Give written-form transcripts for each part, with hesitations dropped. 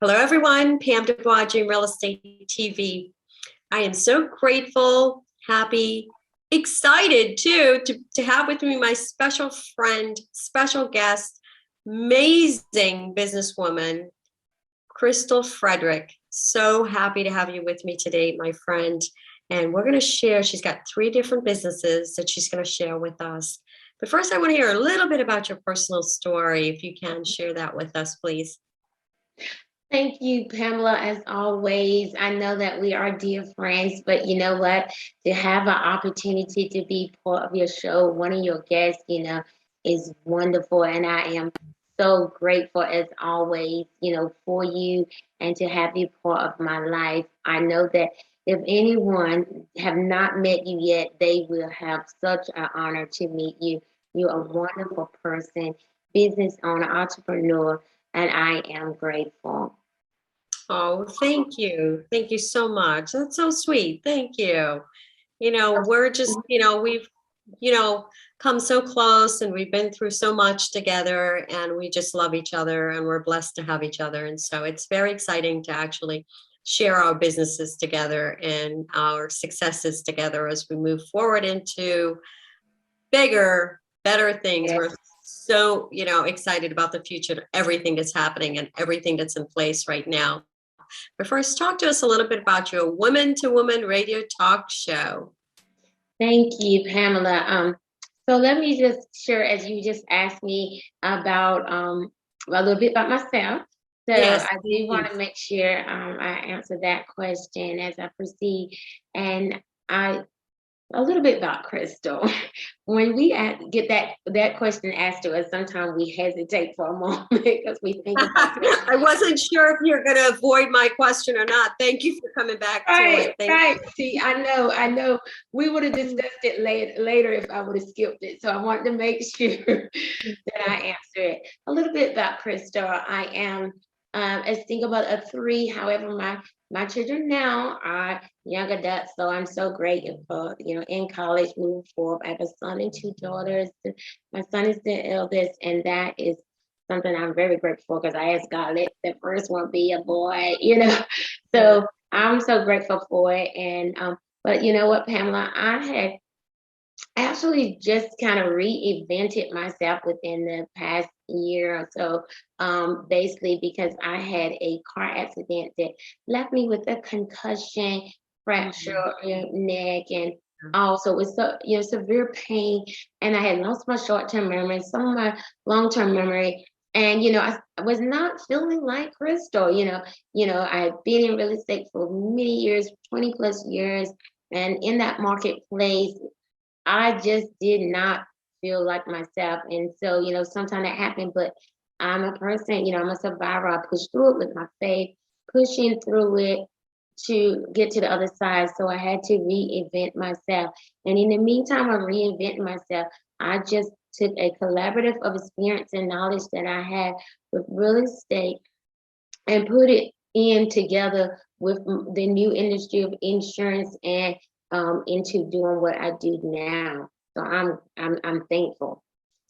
Hello, everyone. Pam DuBois, Dream Real Estate TV. I am so grateful, happy, excited too to have with me my special friend, special guest, amazing businesswoman, Crystal Frederick. So happy to have you with me today, my friend. And we're going to share, she's got 3 different businesses that she's going to share with us. But first, I want to hear a little bit about your personal story. If you can share that with us, please. Thank you, Pamela, as always. I know that we are dear friends, but you know what? To have an opportunity to be part of your show, one of your guests, is wonderful. And I am so grateful, as always, for you and to have you part of my life. I know that if anyone have not met you yet, they will have such an honor to meet you. You're a wonderful person, business owner, entrepreneur, and I am grateful. Oh, thank you. Thank you so much. That's so sweet. Thank you. We're just, we've, come so close and we've been through so much together and we just love each other and we're blessed to have each other. And so it's very exciting to actually share our businesses together and our successes together as we move forward into bigger, better things. Yeah. We're so, excited about the future, everything that's happening and everything that's in place right now. But first, talk to us a little bit about your woman to woman radio talk show. Thank you, Pamela. So let me just share, as you just asked me about a little bit about myself. So Yes, I do want to make sure I answer that question as I proceed. And a little bit about Crystal. When we get that question asked to us, sometimes we hesitate for a moment because we think about it. I wasn't sure if you're going to avoid my question or not. Thank you for coming back to it. Right. See, I know. We would have discussed it later if I would have skipped it. So I wanted to make sure that I answer it. A little bit about Crystal. I am a single mother of 3. However, my children now are young adults, so I'm so grateful. In college, moving forward. I have a son and 2 daughters. My son is the eldest, and that is something I'm very grateful for because I asked God, let the first one be a boy. So I'm so grateful for it. And but you know what, Pamela, I had actually just kind of reinvented myself within the past year or so, basically because I had a car accident that left me with a concussion, fracture neck, and also with severe pain. And I had lost my short-term memory, some of my long-term memory. And I was not feeling like Crystal. I had been in real estate for many years, 20 plus years, and in that marketplace, I just did not feel like myself. And so, sometimes that happened, but I'm a person, I'm a survivor. I pushed through it with my faith, pushing through it to get to the other side. So I had to reinvent myself. And in the meantime of reinventing myself, I just took a collaborative of experience and knowledge that I had with real estate and put it in together with the new industry of insurance and into doing what I do now. So I'm thankful.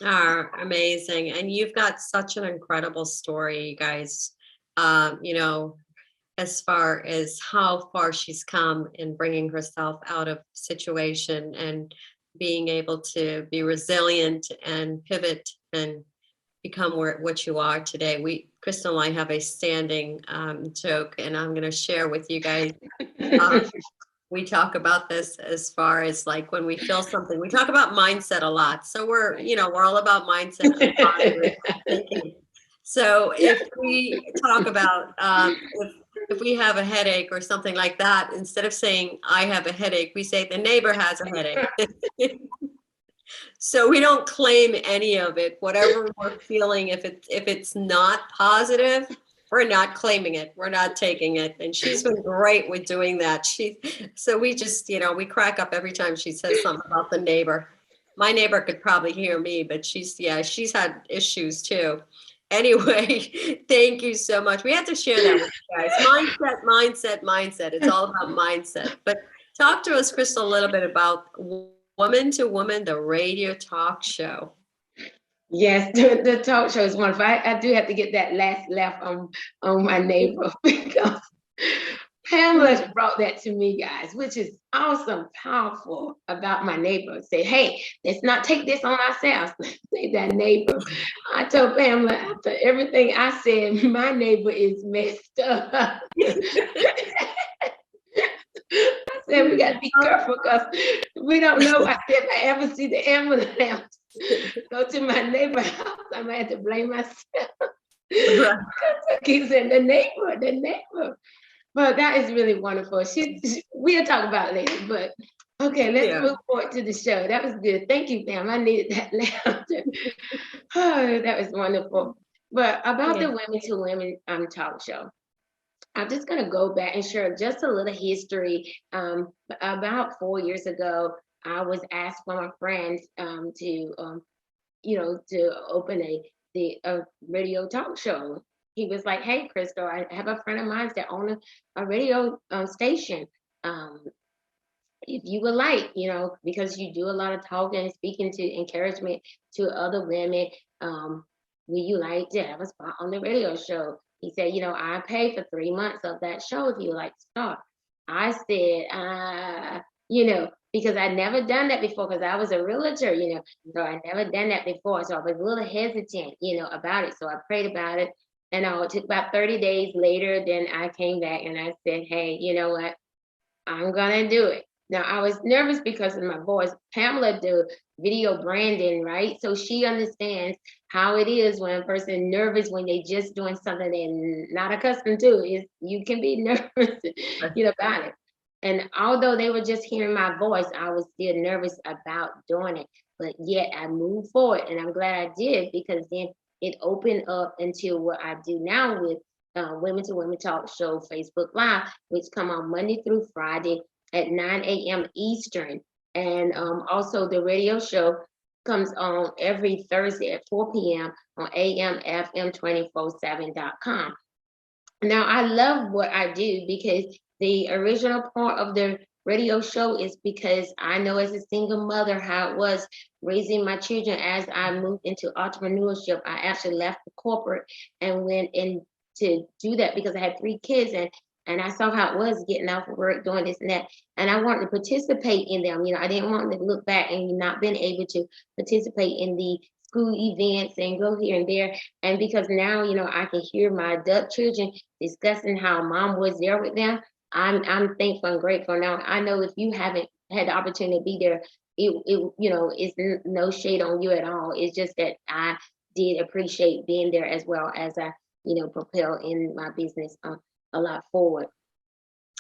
Amazing. And you've got such an incredible story, you guys. As far as how far she's come in bringing herself out of situation and being able to be resilient and pivot and become what you are today. Crystal and I have a standing joke, and I'm going to share with you guys. We talk about this as far as like when we feel something. We talk about mindset a lot. So we're all about mindset and positive thinking. So if we talk about if we have a headache or something like that, instead of saying I have a headache, we say the neighbor has a headache. So we don't claim any of it. Whatever we're feeling, if it's not positive, we're not claiming it. We're not taking it. And she's been great with doing that. So we just, we crack up every time she says something about the neighbor. My neighbor could probably hear me, but she's had issues too. Anyway, thank you so much. We have to share that with you guys. Mindset. It's all about mindset. But talk to us, Crystal, a little bit about Woman to Woman, the radio talk show. Yes, the talk show is wonderful. I do have to get that last laugh on my neighbor because Pamela brought that to me, guys, which is awesome, powerful about my neighbor. Say, hey, let's not take this on ourselves. Say that neighbor. I told Pamela after everything I said, my neighbor is messed up. I said we got to be careful because we don't know. I said if I ever see the ambulance go to my neighbor's house, I might have to blame myself. Right. I keep saying the neighbor, the neighbor. But that is really wonderful. We'll talk about it later. But okay, let's Yeah. move forward to the show. That was good. Thank you, Pam. I needed that laughter. Oh, that was wonderful. But about Yeah. the Women to Women talk show, I'm just going to go back and share just a little history. About 4 years ago, I was asked by my friends to open a radio talk show. He was like, "Hey, Crystal, I have a friend of mine that owns a radio station. Um, if you would like, because you do a lot of talking and speaking to encouragement to other women, would you like to have a spot on the radio show?" He said, I pay for 3 months of that show if you would like to start. I said, because I'd never done that before because I was a realtor, so I'd never done that before. So I was a little hesitant, about it. So I prayed about it. And it took about 30 days later, then I came back and I said, hey, you know what? I'm gonna do it. Now I was nervous because of my voice. Pamela do video branding, right? So she understands how it is when a person nervous when they just doing something they're not accustomed to. Is you can be nervous, about it. And although they were just hearing my voice, I was still nervous about doing it. But yet I moved forward, and I'm glad I did because then it opened up into what I do now with Women to Women Talk Show Facebook Live, which come on Monday through Friday at 9 a.m. Eastern. And also the radio show comes on every Thursday at 4 p.m. on amfm247.com. Now, I love what I do because the original part of the radio show is because I know as a single mother how it was raising my children as I moved into entrepreneurship. I actually left the corporate and went in to do that because I had 3 kids and I saw how it was getting off of work, doing this and that. And I wanted to participate in them. I didn't want to look back and not being able to participate in the school events and go here and there. And because now, I can hear my adult children discussing how mom was there with them. I'm thankful and grateful. Now I know if you haven't had the opportunity to be there, it's no shade on you at all. It's just that I did appreciate being there as well as I, propel in my business a lot forward.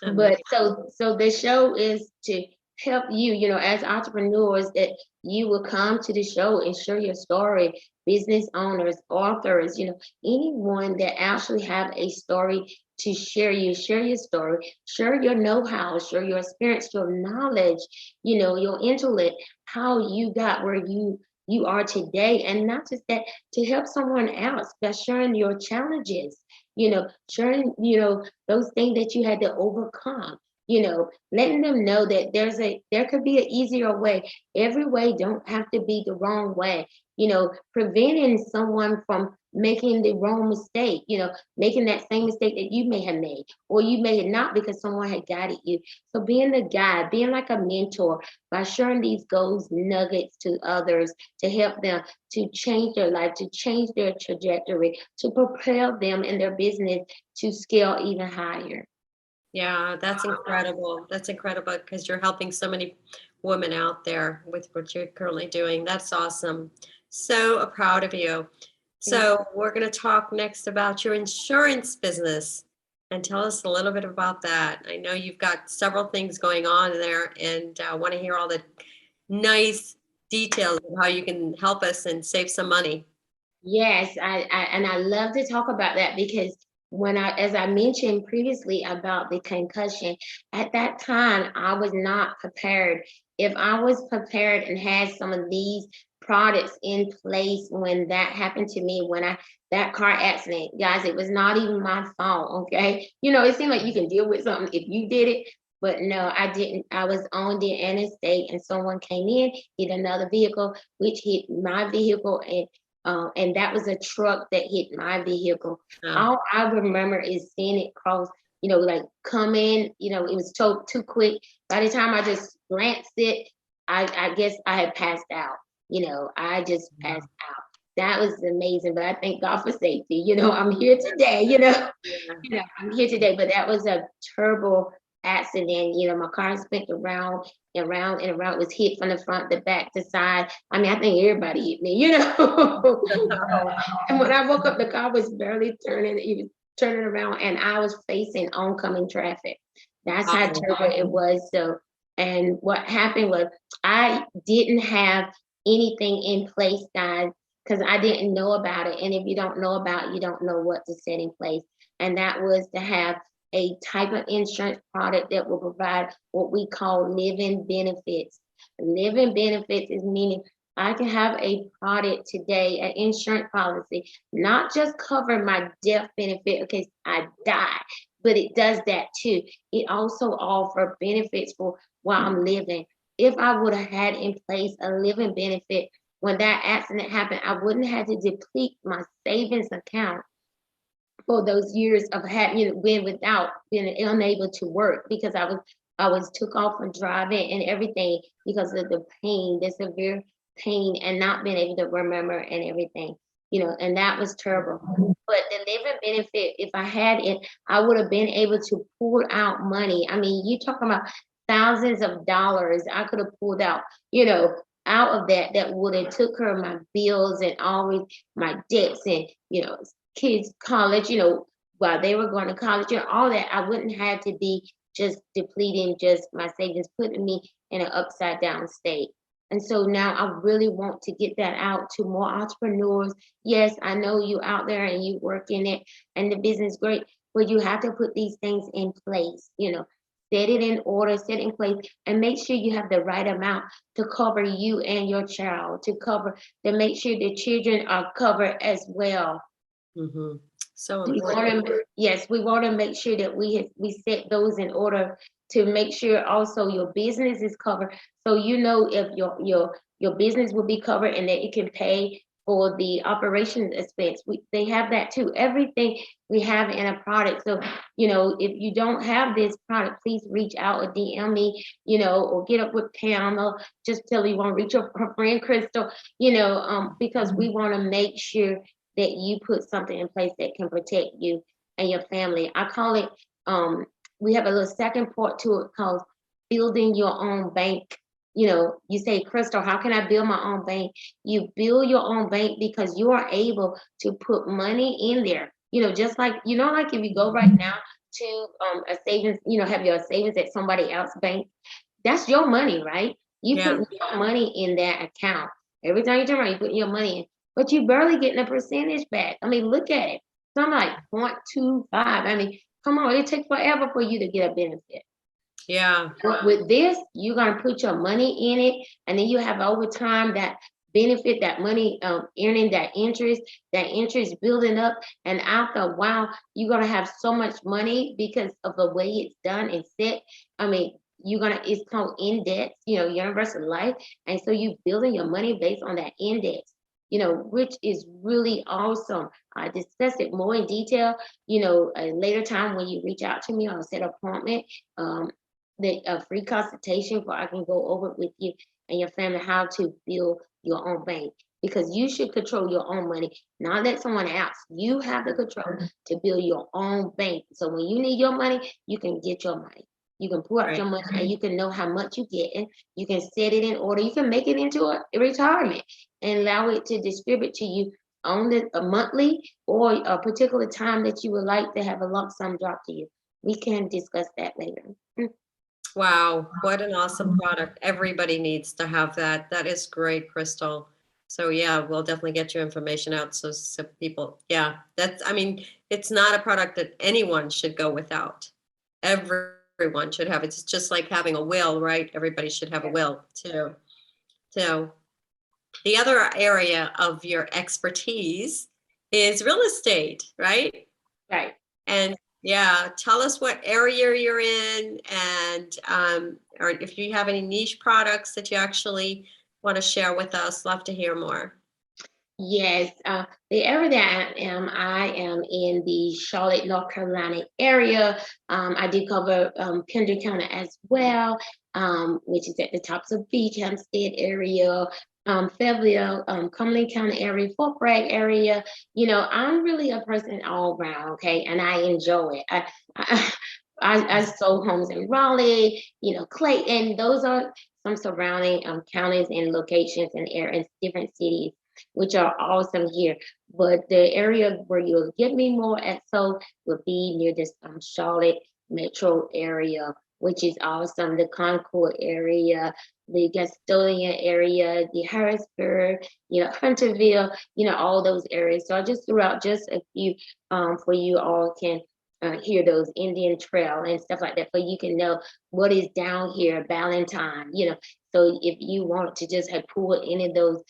But so the show is to help you, as entrepreneurs that you will come to the show and share your story, business owners, authors, anyone that actually have a story to share your story, share your know-how, share your experience, your knowledge, your intellect, how you got where you are today. And not just that, to help someone else by sharing your challenges, sharing, those things that you had to overcome, letting them know that there could be an easier way. Every way don't have to be the wrong way, preventing someone from making the wrong mistake, making that same mistake that you may have made, or you may have not because someone had guided you. So being the guide, being like a mentor by sharing these goals nuggets to others to help them to change their life, to change their trajectory, to propel them in their business to scale even higher. Yeah, that's incredible. That's incredible because you're helping so many women out there with what you're currently doing. That's awesome. So proud of you. So we're going to talk next about your insurance business and tell us a little bit about that. I know you've got several things going on there and I want to hear all the nice details of how you can help us and save some money. Yes, I love to talk about that because as I mentioned previously about the concussion, at that time I was not prepared. If I was prepared and had some of these products in place when that happened to me, that car accident, guys, it was not even my fault. Okay, it seemed like you can deal with something if you did it. But no, I didn't. I was on the interstate and someone came in, hit another vehicle, which hit my vehicle, and And that was a truck that hit my vehicle. Yeah. All I remember is seeing it cross, like come in, it was too quick. By the time I just glanced it, I guess I had passed out. I just passed out. That was amazing, but I thank God for safety. I'm here today, I'm here today, but that was a terrible accident. My car spent around and around and around, was hit from the front, the back, the side. I mean, I think everybody hit me, And when I woke up, the car was barely turning, it was turning around, and I was facing oncoming traffic. That's how terrible it was. So, and what happened was I didn't have anything in place, guys, because I didn't know about it. And if you don't know about it, you don't know what to set in place. And that was to have a type of insurance product that will provide what we call living benefits. Living benefits is meaning I can have a product today, an insurance policy, not just cover my death benefit because I die, but it does that too. It also offers benefits for while I'm living. If I would have had in place a living benefit when that accident happened, I wouldn't have to deplete my savings account for those years of having been without being unable to work because I was took off from driving and everything because of the pain, the severe pain, and not being able to remember and everything, and that was terrible. But the living benefit, if I had it, I would have been able to pull out money. I mean, you talking about thousands of dollars I could have pulled out, out of that would have took care of my bills and always my debts and, kids' college, while they were going to college, all that. I wouldn't have to be just depleting just my savings, putting me in an upside down state. And so now I really want to get that out to more entrepreneurs. Yes, I know you out there and you work in it and the business is great, but you have to put these things in place, set it in order, set in place, and make sure you have the right amount to cover you and your child, to make sure the children are covered as well. Mm-hmm. So important. We want to make sure that we set those in order to make sure also your business is covered. So if your business will be covered and that it can pay for the operations expense. They have that too. Everything we have in a product. So, if you don't have this product, please reach out or DM me, or get up with Pamela. Just tell you want to reach out her friend Crystal, because we want to make sure that you put something in place that can protect you and your family. I call it, we have a little second part to it called building your own bank. You say, Crystal, how can I build my own bank? You build your own bank because you are able to put money in there. Just like, like if you go right now to a savings, have your savings at somebody else's bank, that's your money, right? You put your money in that account. Every time you turn around, you put your money in, but you barely getting a percentage back. I mean, look at it. Something like 0.25. I mean, come on, it takes forever for you to get a benefit. Yeah. But with this, you're going to put your money in it, and then you have over time that benefit, that money earning that interest building up. And after a while, you're going to have so much money because of the way it's done and set. I mean, it's called index, universal life. And so you building your money based on that index, which is really awesome. I discuss it more in detail, a later time when you reach out to me, I'll set an appointment, a free consultation where I can go over with you and your family how to build your own bank, because you should control your own money, not let someone else. You have the control to build your own bank. So when you need your money, you can get your money. You can pull out your money and you can know how much you get, and you can set it in order. You can make it into a retirement and allow it to distribute to you on a monthly or a particular time that you would like to have a lump sum drop to you. We can discuss that later. Wow, what an awesome product. Everybody needs to have that. That is great, Crystal. So yeah, we'll definitely get your information out so people, it's not a product that anyone should go without. Everyone should have it. It's just like having a will, right? Everybody should have a will too. So the other area of your expertise is real estate, right? Right. And yeah, tell us what area you're in, and or if you have any niche products that you actually want to share with us. Love to hear more. Yes, the area that I am in the Charlotte, North Carolina area. I do cover Pender County as well, which is at the tops of Beach, Hempstead area, Fayetteville, Cumberland County area, Fort Bragg area. You know, I'm really a person all around, okay, and I enjoy it. I, I sold homes in Raleigh, you know, Clayton. Those are some surrounding counties and locations and areas, different cities, which are awesome here. But the area where you'll get me more at so will be near this Charlotte metro area, which is awesome. The Concord area, the Gastonia area, the Harrisburg, you know, Hunterville, you know, all those areas. So I just threw out just a few for you all can hear those Indian Trail and stuff like that, so you can know what is down here, Valentine, you know. So if you want to just have pull any of those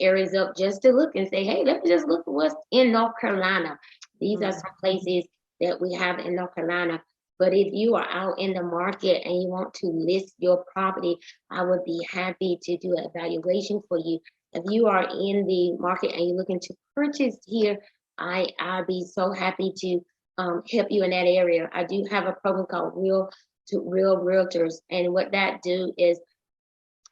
areas up just to look and say, hey, let me just look at what's in North Carolina. These are some places that we have in North Carolina. But if you are out in the market and you want to list your property, I would be happy to do an evaluation for you. If you are in the market and you're looking to purchase here, I'd be so happy to help you in that area. I do have a program called Real Realtors, and what that do is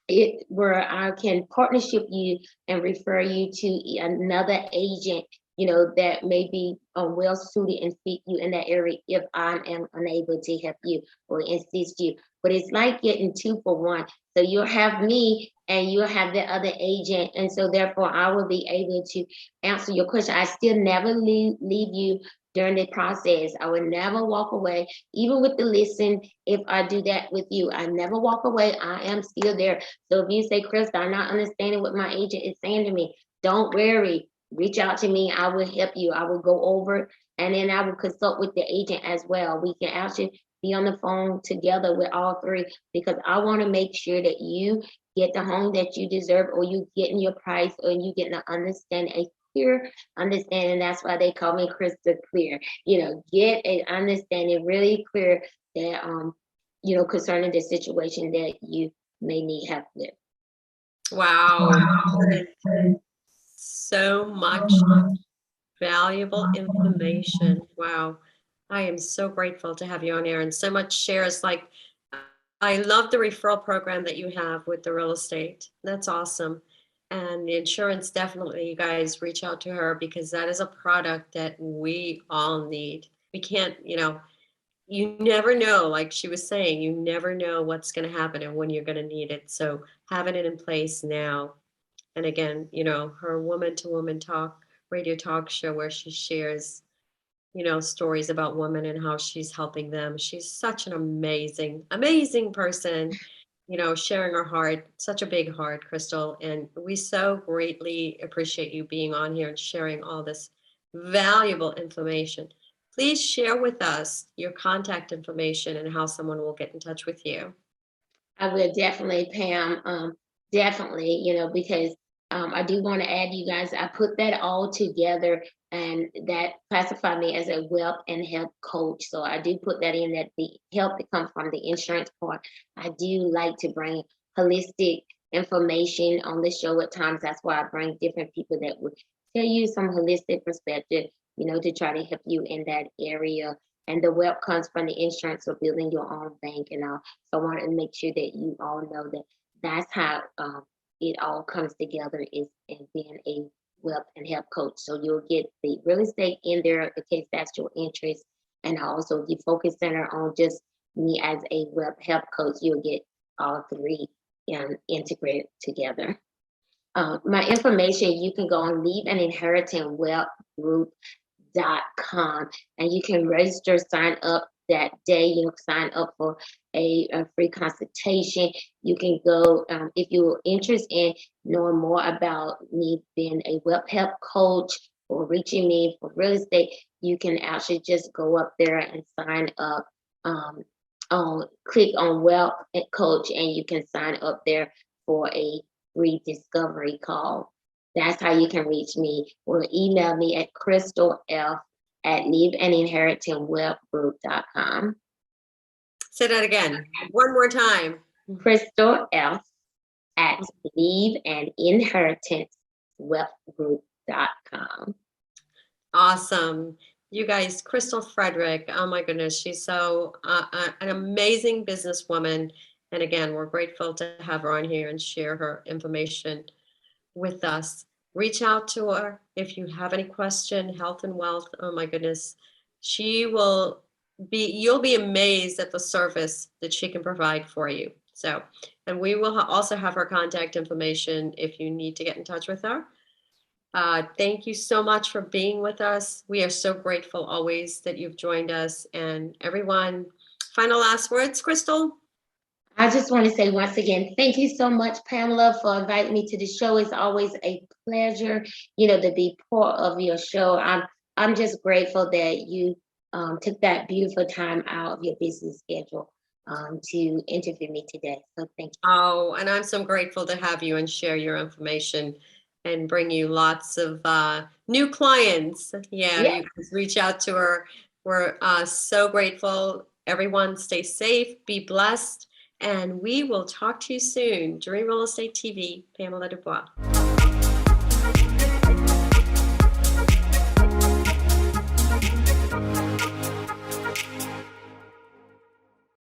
it where I can partnership you and refer you to another agent, you know, that may be well suited and fit you in that area if I am unable to help you or assist you. But it's like getting 2 for 1. So you'll have me and you'll have the other agent. And so therefore I will be able to answer your question. I still never leave you during the process. I will never walk away, even with the listen. If I do that with you, I never walk away. I am still there. So if you say, Krista, I'm not understanding what my agent is saying to me, don't worry. Reach out to me. I will help you. I will go over and then I will consult with the agent as well. We can actually be on the phone together with all three because I want to make sure that you get the home that you deserve, or you getting your price, or you getting to understand a clear understanding. That's why they call me Krista Clear. You know, get a understanding really clear that you know, concerning the situation that you may need help with. Wow. So much valuable information. Wow. I am so grateful to have you on air, and so much shares. Like, I love the referral program that you have with the real estate. That's awesome. And the insurance, definitely, you guys reach out to her because that is a product that we all need. We can't, you know, you never know, like she was saying, you never know what's going to happen and when you're going to need it. So having it in place now. And again, you know, her woman to woman talk, radio talk show where she shares, you know, stories about women and how she's helping them. She's such an amazing, amazing person, you know, sharing her heart, such a big heart, Crystal. And we so greatly appreciate you being on here and sharing all this valuable information. Please share with us your contact information and how someone will get in touch with you. I will definitely, Pam. Definitely, you know, because I do want to add, you guys, I put that all together and that classify me as a wealth and health coach. So I do put that in, that the help that comes from the insurance part. I do like to bring holistic information on the show at times. That's why I bring different people that would tell you some holistic perspective, you know, to try to help you in that area. And the wealth comes from the insurance or building your own bank and all. So I wanted to make sure that you all know that that's how it all comes together, is in being a wealth and health coach. So you'll get the real estate in there in case that's your interest. And also the focus center on just me as a wealth health coach, you'll get all three integrated together. My information, you can go on Leave an Inheritance Wealth Group.com and you can register, sign up that day. You know, sign up for a free consultation. You can go if you're interested in knowing more about me being a wealth health coach or reaching me for real estate. You can actually just go up there and sign up. Click on Wealth Coach and you can sign up there for a free discovery call. That's how you can reach me, or email me at crystalf@leaveaninheritancewealthgroup.com. Say that again, one more time. crystalf@leaveaninheritancewealthgroup.com. DuBois.com. Awesome. You guys, Crystal Frederick, oh my goodness, she's so an amazing businesswoman. And again, we're grateful to have her on here and share her information with us. Reach out to her if you have any question, health and wealth. Oh my goodness, you'll be amazed at the service that she can provide for you. So, and we will also have her contact information if you need to get in touch with her. Thank you so much for being with us. We are so grateful always that you've joined us. And everyone, final last words, Crystal? I just want to say once again, thank you so much, Pamela, for inviting me to the show. It's always a pleasure, to be part of your show. I'm just grateful that you took that beautiful time out of your busy schedule to interview me today. So thank you. Oh, and I'm so grateful to have you and share your information and bring you lots of new clients. Yeah, Yeah. you can reach out to her. We're so grateful. Everyone stay safe, be blessed, and we will talk to you soon. Dream Real Estate TV, Pamela DuBois.